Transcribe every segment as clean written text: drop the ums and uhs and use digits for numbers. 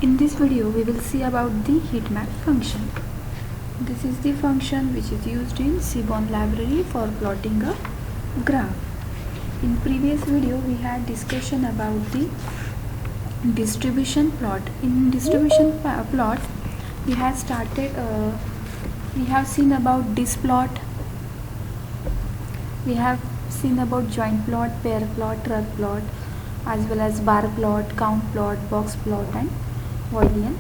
In this video we will see about the heatmap function. This is the function which is used in Seaborn library for plotting a graph. In previous video we had discussion about the distribution plot. In distribution plot we have seen about this plot. We have seen about joint plot, pair plot, rug plot, as well as bar plot, count plot, box plot and Boolean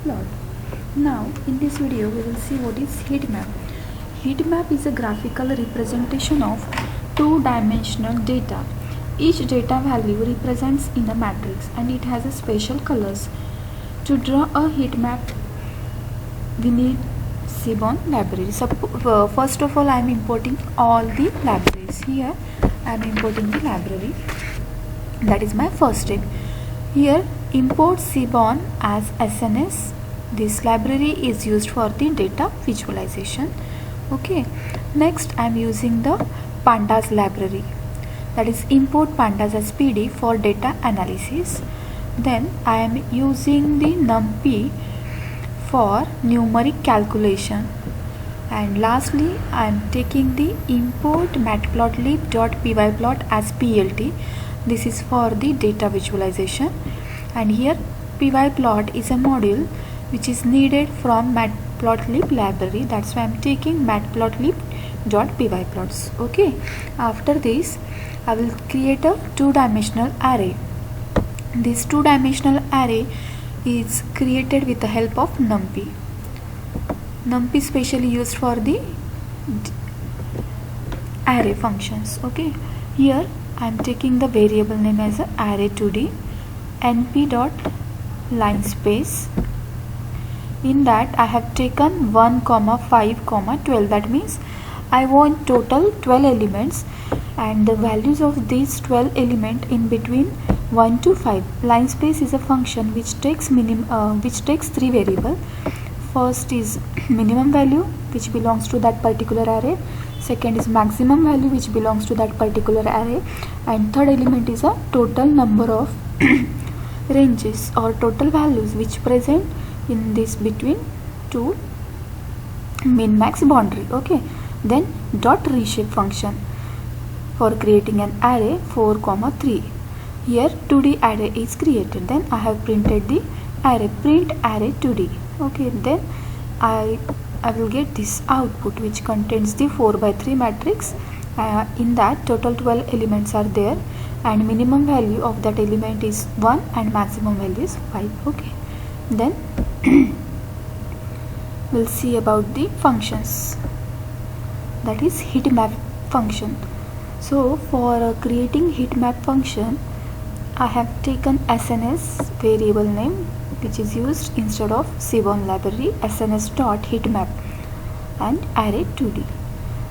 plot. Now in this video we will see what is heatmap. Heatmap is a graphical representation of two-dimensional data. Each data value represents in a matrix and it has a special colors. To draw a heatmap we need Seaborn library. First of all I am importing all the libraries. Here I am importing the library. That is my first step. Here import Seaborn as SNS. This library is used for the data visualization. Okay. Next I am using the pandas library. That is import pandas as PD for data analysis. Then I am using the NumPy for numeric calculation. And lastly I am taking the import matplotlib.pyplot as PLT. This is for the data visualization. And here pyplot is a module which is needed from matplotlib library. That's why I am taking matplotlib.pyplots. Okay. After this I will create a two-dimensional array. This two-dimensional array is created with the help of NumPy. NumPy specially used for the array functions. Okay. Here I am taking the variable name as array2d np.linespace. In that I have taken 1, 5, 12. That means I want total 12 elements and the values of these 12 elements in between 1 to 5. Linespace is a function which takes three variables. First is minimum value which belongs to that particular array. Second is maximum value which belongs to that particular array. And third element is a total number of ranges or total values which present in this between two min max boundary. Okay. Then dot reshape function for creating an array 4, 3. Here 2D array is created. Then I have printed the array, print array 2D. Okay. Then I will get this output which contains the 4/3 matrix. In that total 12 elements are there and minimum value of that element is 1 and maximum value is 5. Okay. Then we'll see about the functions. That is heatmap function. So for creating heatmap function I have taken SNS variable name which is used instead of Seaborn library, sns.heatmap and array2d.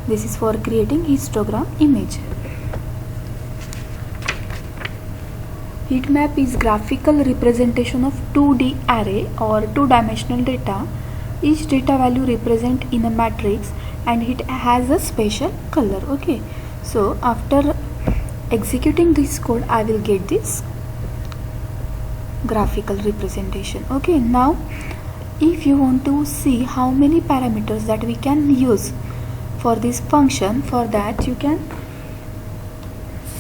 This is for creating histogram image. Heatmap is graphical representation of 2D array or two-dimensional data. Each data value represent in a matrix and it has a special color. Okay. So after executing this code I will get this graphical representation. Okay. Now if you want to see how many parameters that we can use for this function, for that you can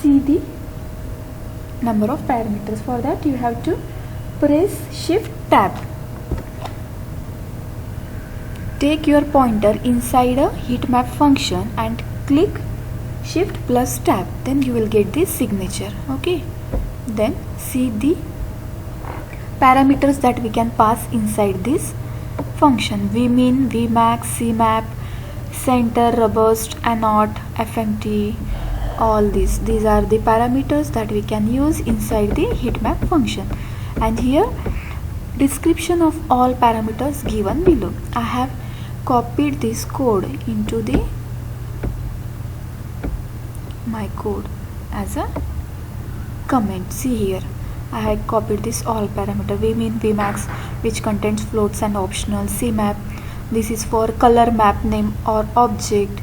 see the number of parameters. For that you have to press shift tab. Take your pointer inside a heatmap function and click shift plus tab. Then you will get this signature. Okay. Then see the parameters that we can pass inside this function: vmin, vmax, cmap, center, robust, anode, fmt. All these are the parameters that we can use inside the heatmap function. And here description of all parameters given below. I have copied this code into my code as a comment. See here I had copied this all parameter: vmin, vmax which contains floats and optional, cmap this is for color map name or object,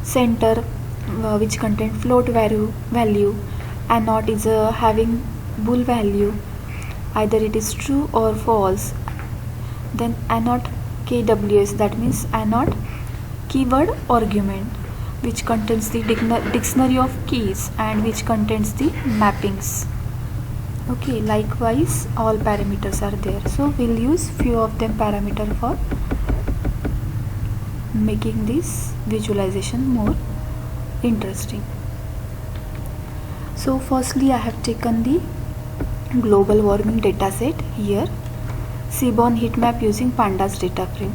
center which contains float value, anode is having bool value, either it is true or false. Then anode KWS, that means anode keyword argument, which contains the dictionary of keys and which contains the mappings. Okay, likewise all parameters are there, so we'll use few of them parameter for making this visualization more interesting. So firstly I have taken the global warming dataset here, Seaborn heat map using pandas data frame.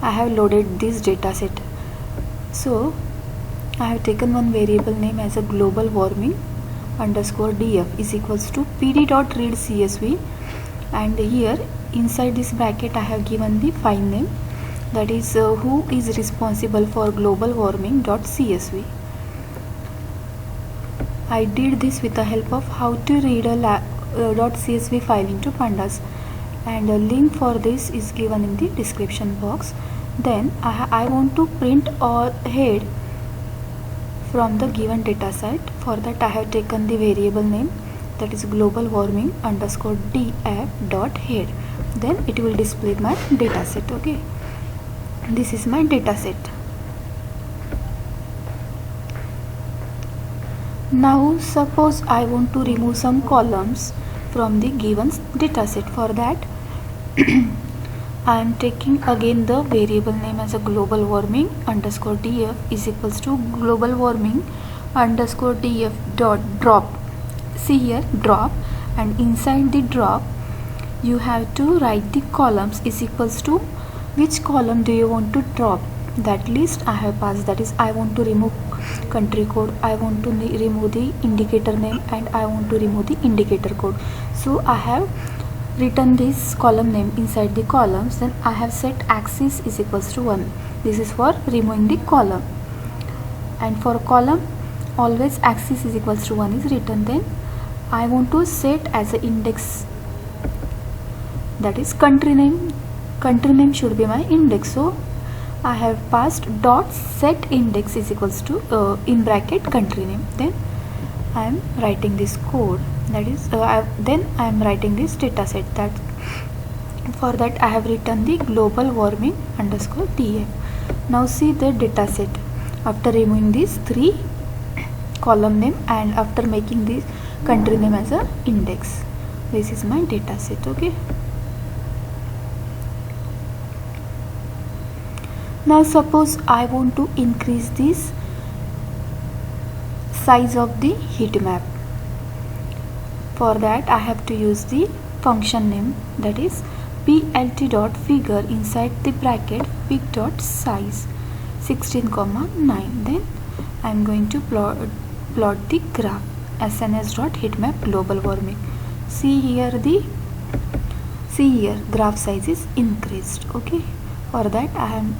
I have loaded this dataset. So I have taken one variable name as a global warming underscore df is equals to pd.read csv, and here inside this bracket I have given the file name, that is who is responsible for global warming .csv. I did this with the help of how to read a .csv file into pandas, and a link for this is given in the description box. Then I want to print a head from the given data set. For that I have taken the variable name, that is global warming underscore df dot head. Then it will display my data set. Okay, this is my data set. Now suppose I want to remove some columns from the given data set. For that I am taking again the variable name as a global warming underscore df is equals to global warming underscore df dot drop. See here, drop, and inside the drop you have to write the columns is equals to which column do you want to drop. That list I have passed, that is I want to remove country code, I want to remove the indicator name, and I want to remove the indicator code. So I have written this column name inside the columns. Then I have set axis is equals to 1. This is for removing the column, and for column always axis is equals to 1 is written. Then I want to set as an index, that is country name should be my index. So I have passed dot set index is equals to in bracket country name. Then I am writing this code, that is then I am writing this data set. That for that I have written the global warming underscore df. Now see the data set after removing these 3 column name and after making this country name as a index. This is my data set. Okay, now suppose I want to increase this size of the heat map. For that I have to use the function name, that is plt.figure inside the bracket fig.size 16,9. Then I am going to plot the graph sns.heatmap global warming. See here graph size is increased. Okay, for that I am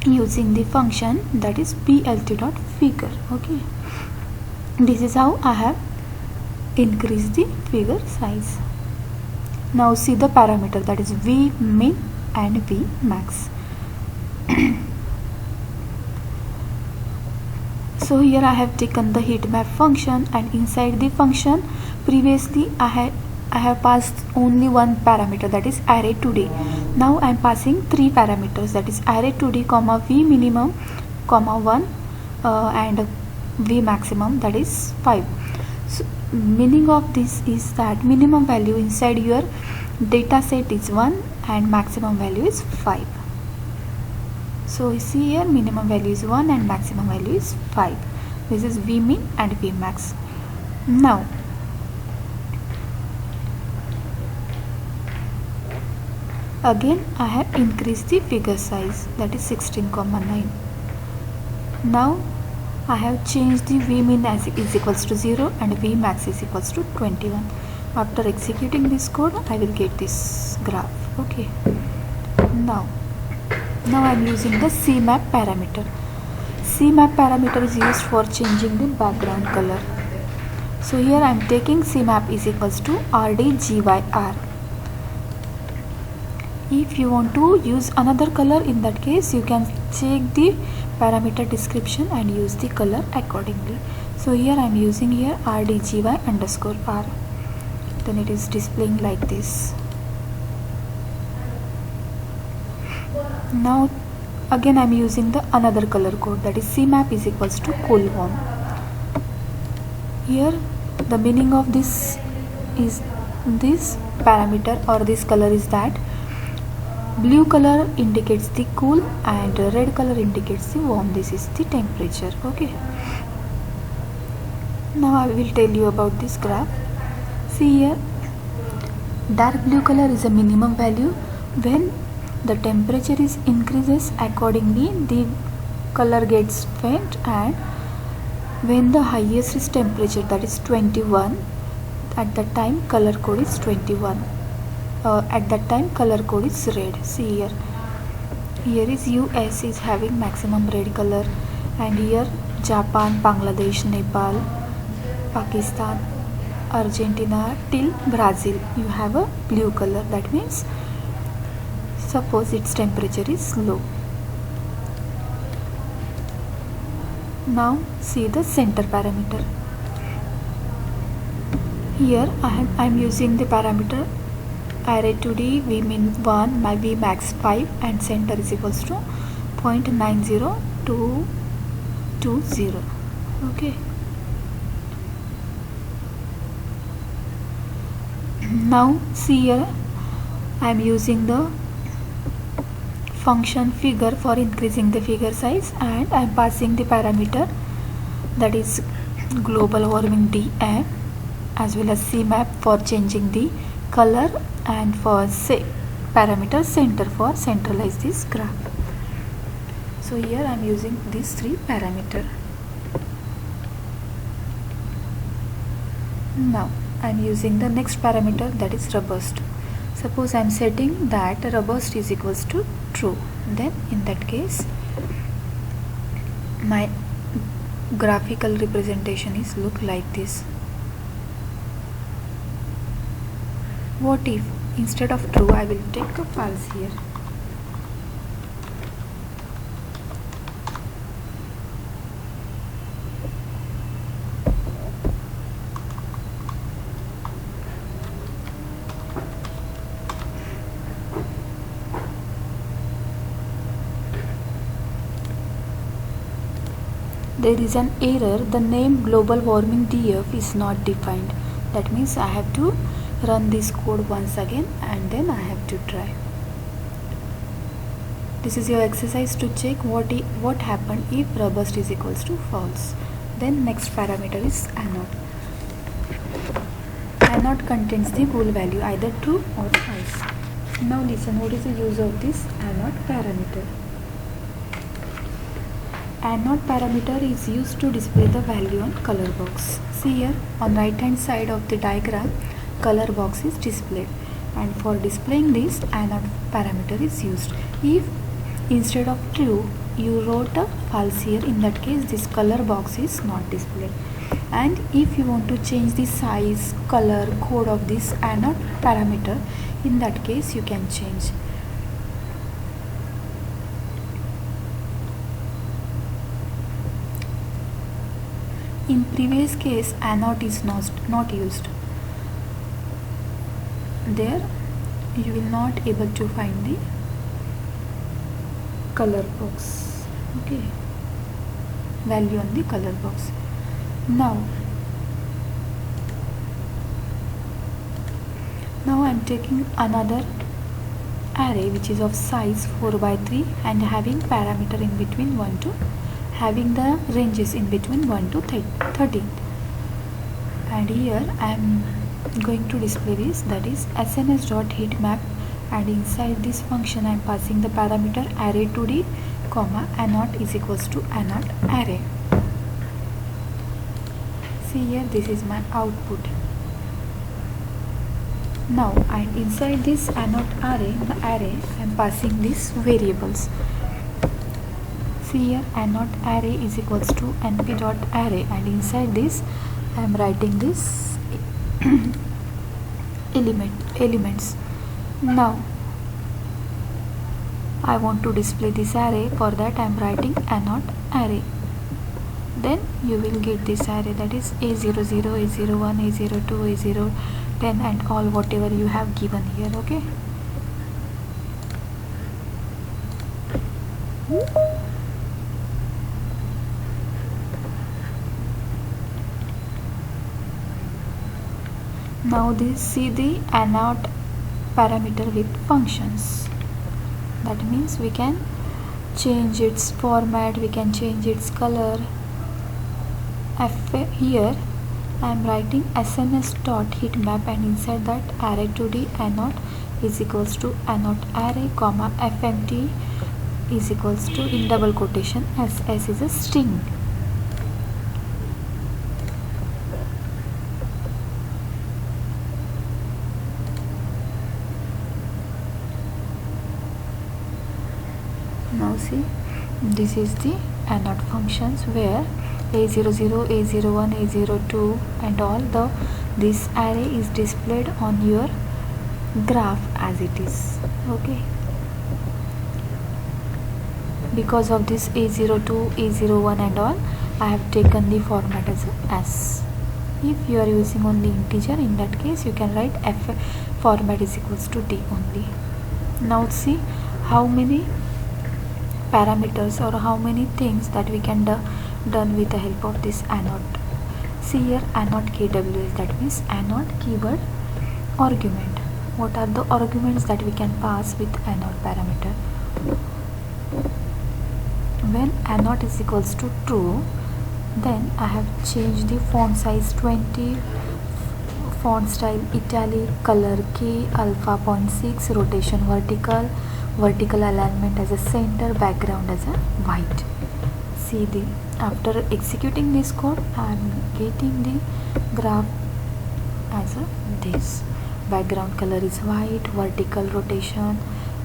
using the function that is plt.figure. Okay, this is how I have increased the figure size. Now see the parameter, that is v min and v max. So here I have taken the heat map function, and inside the function previously I have passed only one parameter, that is array 2d. Now I am passing 3 parameters, that is array 2d comma v minimum comma 1 and v maximum, that is 5. So meaning of this is that minimum value inside your data set is 1 and maximum value is 5. So you see here minimum value is 1 and maximum value is 5. This is v min and v max. Now again I have increased the figure size, that is 16,9. Now I have changed the v min as is equals to 0 and v max is equals to 21. After executing this code I will get this graph. Okay, now I am using the Cmap parameter. Cmap parameter is used for changing the background color. So here I am taking Cmap is equals to rdgyr. If you want to use another color, in that case you can check the parameter description and use the color accordingly. So here I am using here rdgy underscore r. then it is displaying like this. Now again I am using the another color code, that is Cmap is equals to cool warm. Here the meaning of this is, this parameter or this color is that blue color indicates the cool and red color indicates the warm. This is the temperature. Okay, now I will tell you about this graph. See here, dark blue color is a minimum value. When the temperature is increases, accordingly the color gets faint, and when the highest is temperature, that is 21, at that time color code is 21. At that time color code is red. See here is US is having maximum red color, and here Japan, Bangladesh, Nepal, Pakistan, Argentina till Brazil you have a blue color. That means suppose its temperature is low. Now see the center parameter. Here I am using the parameter array 2D vmin 1 my vmax 5 and center is equals to 0.90220. Okay, now see here I am using the function figure for increasing the figure size, and I am passing the parameter, that is global warming dm, as well as Cmap for changing the color, and for parameter center for centralize this graph. So here I am using these three parameter. Now I am using the next parameter, that is robust. Suppose I am setting that robust is equals to true, then in that case my graphical representation is look like this. What if instead of true I will take a false here? There is an error, the name global warming df is not defined. That means I have to run this code once again and then I have to try. This is your exercise to check what happened if robust is equals to false. Then next parameter is anode. Anode contains the bool value either true or false. Now listen, what is the use of this anode parameter? Anode parameter is used to display the value on color box. See here on right hand side of the diagram, color box is displayed, and for displaying this anode parameter is used. If instead of true you wrote a false here, in that case this color box is not displayed. And if you want to change the size, color, code of this anode parameter, in that case you can change. In previous case anode is not used. There you will not able to find the color box. Okay, value on the color box. Now I am taking another array which is of size 4×3 and having parameter in between 1 to having the ranges in between 1 to 13, and here I am going to display this, that is sns.heatmap, and inside this function I am passing the parameter array2d comma anode is equals to anode array. See here, this is my output. Now and inside this anode array I am passing these variables. See here, anode array is equals to np.array, and inside this I am writing this elements. Now I want to display this array, for that I am writing anode array. Then you will get this array, that is A00, A01, A02, 10 and all whatever you have given here. Okay, now this see the anode parameter with functions. That means we can change its format, we can change its color. Here I am writing SNS.heatmap, and inside that array 2D anode is equals to anode array comma fmt is equals to in double quotation SS is a string. Now see, this is the anode functions where A00, A01, A02 and all this array is displayed on your graph as it is. Okay, because of this A02, A01 and all, I have taken the format as S. If you are using only integer, in that case you can write F format is equals to D only. Now see how many parameters or how many things that we can done with the help of this anode. See here anode KWS, that means anode keyword argument. What are the arguments that we can pass with anode parameter? When anode is equals to true, then I have changed the font size 20, font style italic, color key, alpha 0.6, rotation vertical, vertical alignment as a center, background as a white. See the after executing this code, I am getting the graph as a this. Background color is white, vertical rotation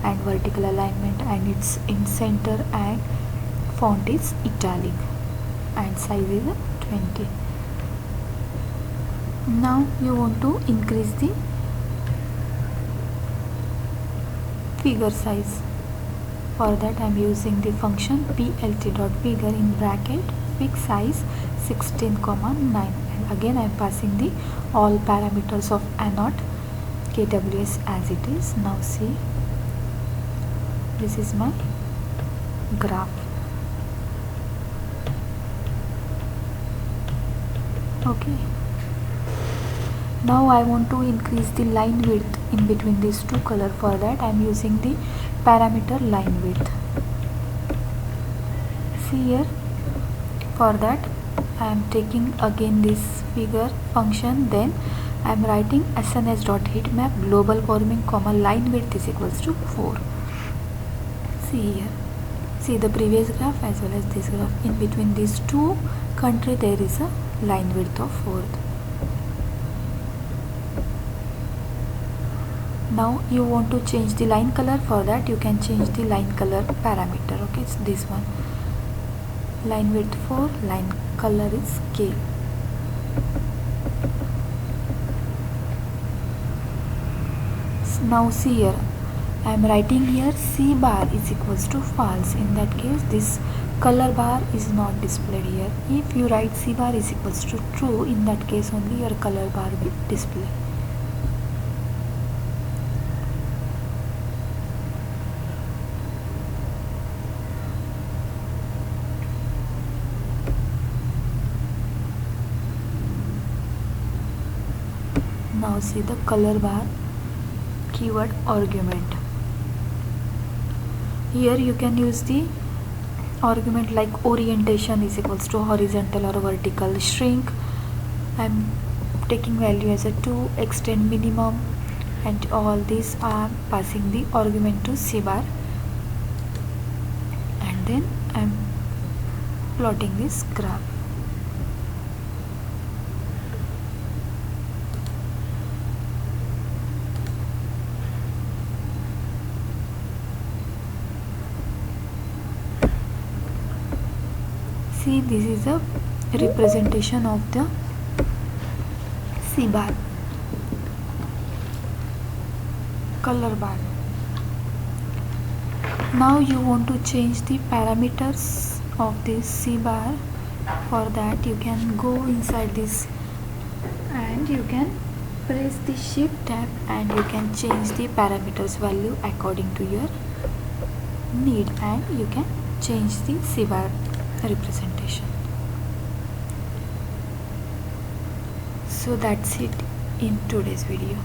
and vertical alignment, and it's in center, and font is italic, and size is 20. Now you want to increase the figure size. For that I am using the function plt.figure in bracket fix size 16,9, and again I am passing the all parameters of anode KWS as it is. Now see, this is my graph. Okay, now I want to increase the line width in between these two colors. For that I am using the parameter line width. See here, for that I am taking again this figure function, then I am writing sns.heatmap global forming comma line width is equals to 4. See here, see the previous graph as well as this graph, in between these two country there is a line width of 4. Now you want to change the line color. For that you can change the line color parameter. Okay, it's this one, line width 4, line color is K. Now see here, I am writing here C bar is equals to false. In that case this color bar is not displayed here. If you write C bar is equals to true, in that case only your color bar will display. Now see the color bar keyword argument. Here you can use the argument like orientation is equals to horizontal or vertical, shrink I am taking value as a 2, extend minimum, and all these are passing the argument to C bar, and then I am plotting this graph. See, this is a representation of the C bar, color bar. Now you want to change the parameters of this C bar. For that you can go inside this and you can Press the shift tab and you can change the parameters value according to your need, and you can change the C-bar representation. So that's it in today's video.